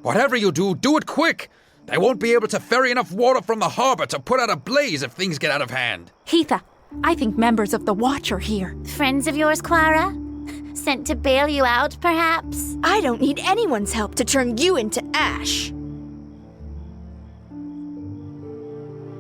Whatever you do, do it quick! They won't be able to ferry enough water from the harbor to put out a blaze if things get out of hand. Heatha, I think members of the Watch are here. Friends of yours, Quara? Sent to bail you out, perhaps? I don't need anyone's help to turn you into ash.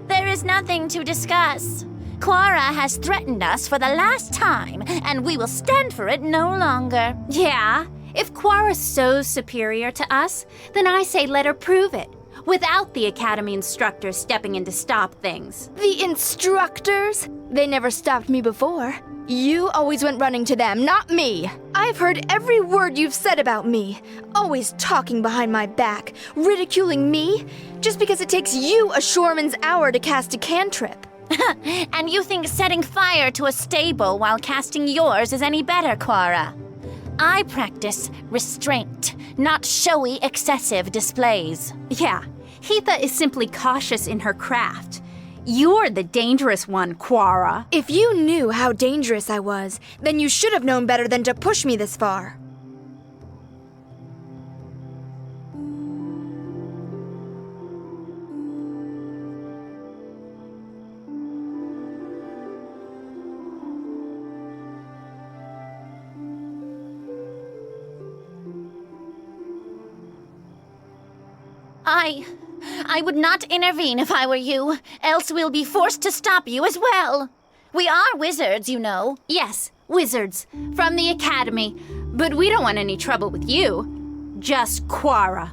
There is nothing to discuss. Quara has threatened us for the last time, and we will stand for it no longer. Yeah, if Quara's so superior to us, then I say let her prove it, without the Academy instructors stepping in to stop things. The instructors? They never stopped me before. You always went running to them, not me. I've heard every word you've said about me. Always talking behind my back, ridiculing me, just because it takes you a shoreman's hour to cast a cantrip. And you think setting fire to a stable while casting yours is any better, Quara? I practice restraint, not showy, excessive displays. Yeah, Heatha is simply cautious in her craft. You're the dangerous one, Quara. If you knew how dangerous I was, then you should have known better than to push me this far. I would not intervene if I were you, else we'll be forced to stop you as well. We are wizards, you know. Yes, wizards, from the Academy. But we don't want any trouble with you. Just Quara.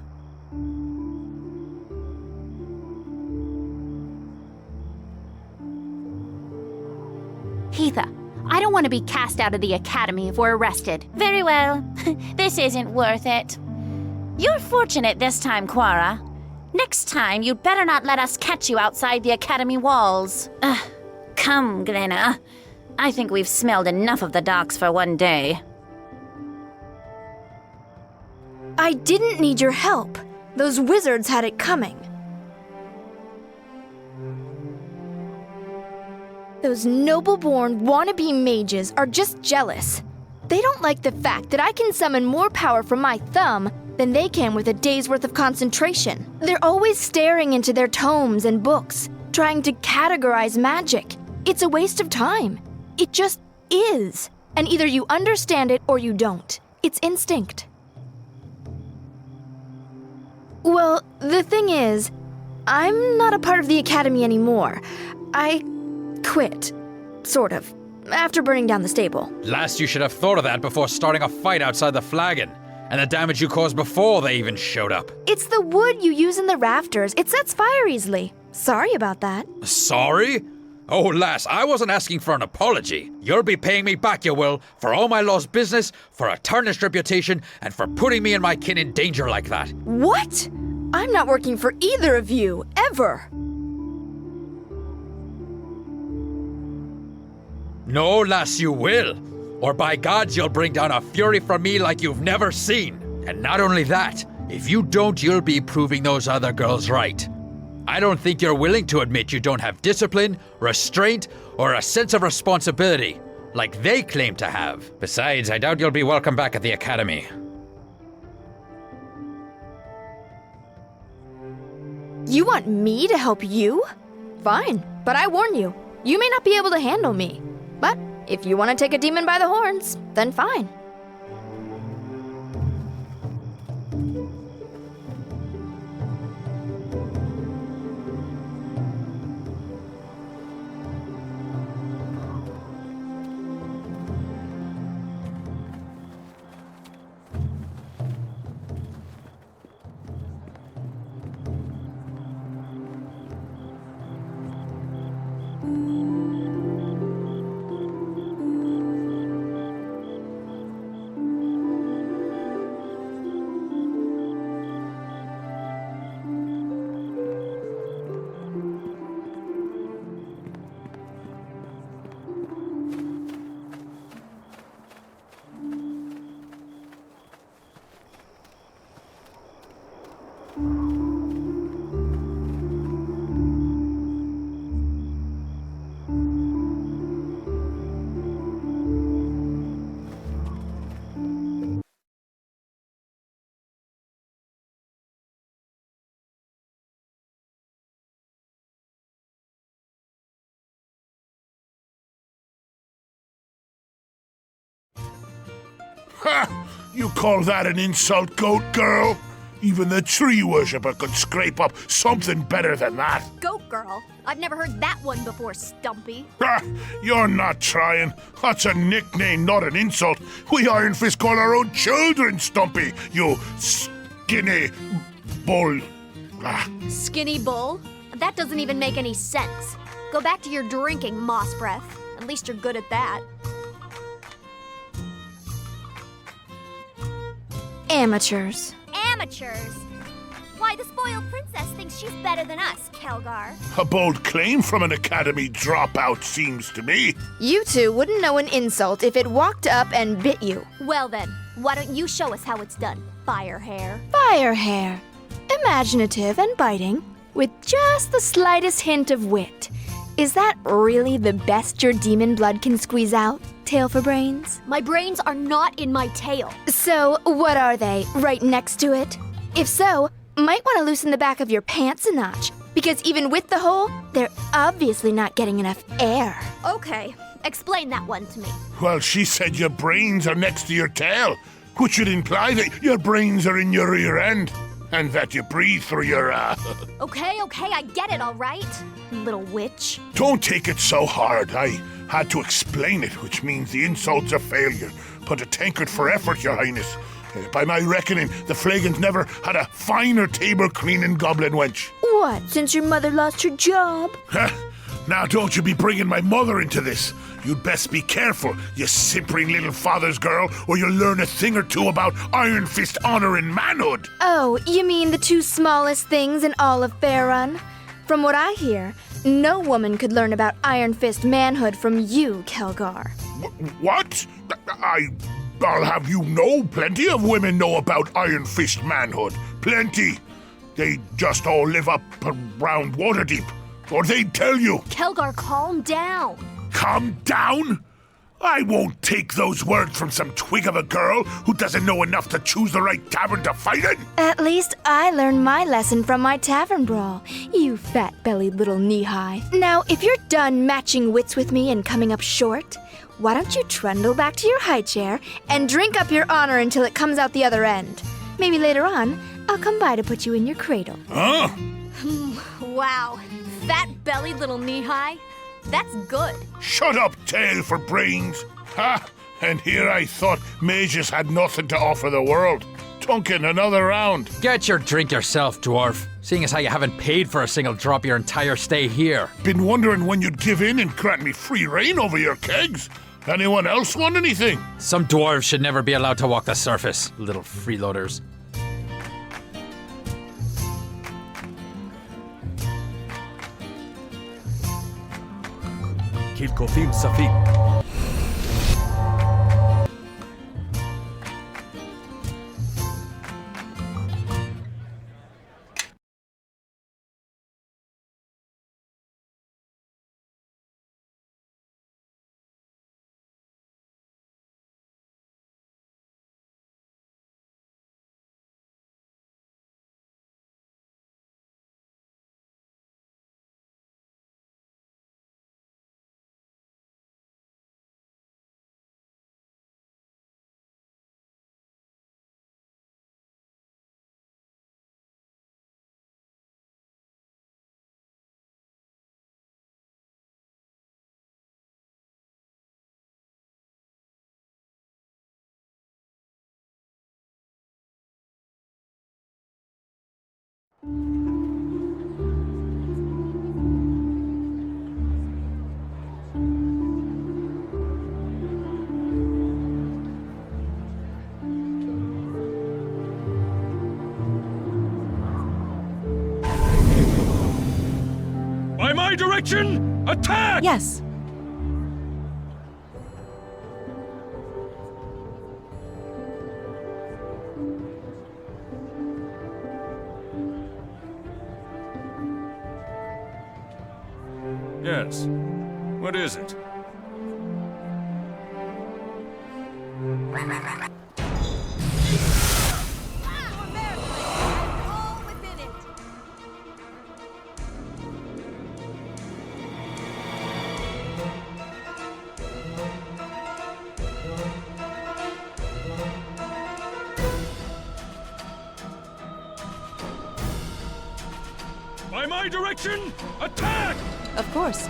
Heatha, I don't want to be cast out of the Academy if we're arrested. Very well. This isn't worth it. You're fortunate this time, Quara. Next time, you'd better not let us catch you outside the Academy walls. Come, Glenna. I think we've smelled enough of the docks for one day. I didn't need your help. Those wizards had it coming. Those noble-born wannabe mages are just jealous. They don't like the fact that I can summon more power from my thumb than they can with a day's worth of concentration. They're always staring into their tomes and books, trying to categorize magic. It's a waste of time. It just is. And either you understand it or you don't. It's instinct. Well, the thing is, I'm not a part of the Academy anymore. I quit, sort of, after burning down the stable. Last you should have thought of that before starting a fight outside the flagon. And the damage you caused before they even showed up. It's the wood you use in the rafters. It sets fire easily. Sorry about that. Sorry? Oh, lass, I wasn't asking for an apology. You'll be paying me back, you will, for all my lost business, for a tarnished reputation, and for putting me and my kin in danger like that. What? I'm not working for either of you, ever. No, lass, you will. Or by gods, you'll bring down a fury from me like you've never seen. And not only that, if you don't, you'll be proving those other girls right. I don't think you're willing to admit you don't have discipline, restraint, or a sense of responsibility, like they claim to have. Besides, I doubt you'll be welcome back at the Academy. You want me to help you? Fine, but I warn you, you may not be able to handle me. But if you want to take a demon by the horns, then fine. Ha! You call that an insult, goat girl? Even the tree worshipper could scrape up something better than that. Goat girl? I've never heard that one before, Stumpy. Ha! You're not trying. That's a nickname, not an insult. We Iron Fist call our own children Stumpy, you skinny bull. Ah. Skinny bull? That doesn't even make any sense. Go back to your drinking, Moss Breath. At least you're good at that. Amateurs. Amateurs? Why, the spoiled princess thinks she's better than us, Kelgar. A bold claim from an academy dropout, seems to me. You two wouldn't know an insult if it walked up and bit you. Well then, why don't you show us how it's done, Firehair? Firehair. Imaginative and biting, with just the slightest hint of wit. Is that really the best your demon blood can squeeze out, Tail for Brains? My brains are not in my tail. So, what are they, right next to it? If so, might want to loosen the back of your pants a notch, because even with the hole, they're obviously not getting enough air. Okay, explain that one to me. Well, she said your brains are next to your tail, which would imply that your brains are in your rear end, and that you breathe through your, Okay, I get it, all right? Little witch. Don't take it so hard. I had to explain it, which means the insult's a failure. But a tankard for effort, your highness. By my reckoning, the Flagons never had a finer table cleaning goblin wench. What, since your mother lost her job? Huh? Now don't you be bringing my mother into this. You'd best be careful, you simpering little father's girl, or you'll learn a thing or two about Iron Fist honor and manhood. Oh, you mean the two smallest things in all of Faerun? From what I hear, no woman could learn about Iron Fist manhood from you, Kelgar. What? I'll have you know, plenty of women know about Iron Fist manhood. Plenty. They just all live up around Waterdeep. Or they'd tell you. Kelgar, calm down. Calm down? I won't take those words from some twig of a girl who doesn't know enough to choose the right tavern to fight in. At least I learned my lesson from my tavern brawl, you fat-bellied little knee-high. Now, if you're done matching wits with me and coming up short, why don't you trundle back to your high chair and drink up your honor until it comes out the other end? Maybe later on, I'll come by to put you in your cradle. Huh? Wow, fat-bellied little knee-high. That's good. Shut up, Tail for Brains. Ha! And here I thought mages had nothing to offer the world. Duncan, another round. Get your drink yourself, dwarf. Seeing as how you haven't paid for a single drop your entire stay here. Been wondering when you'd give in and grant me free reign over your kegs. Anyone else want anything? Some dwarves should never be allowed to walk the surface, little freeloaders. Kilkofim Safik. By my direction, attack! Yes. Yes. What is it? By my direction, attack! Of course.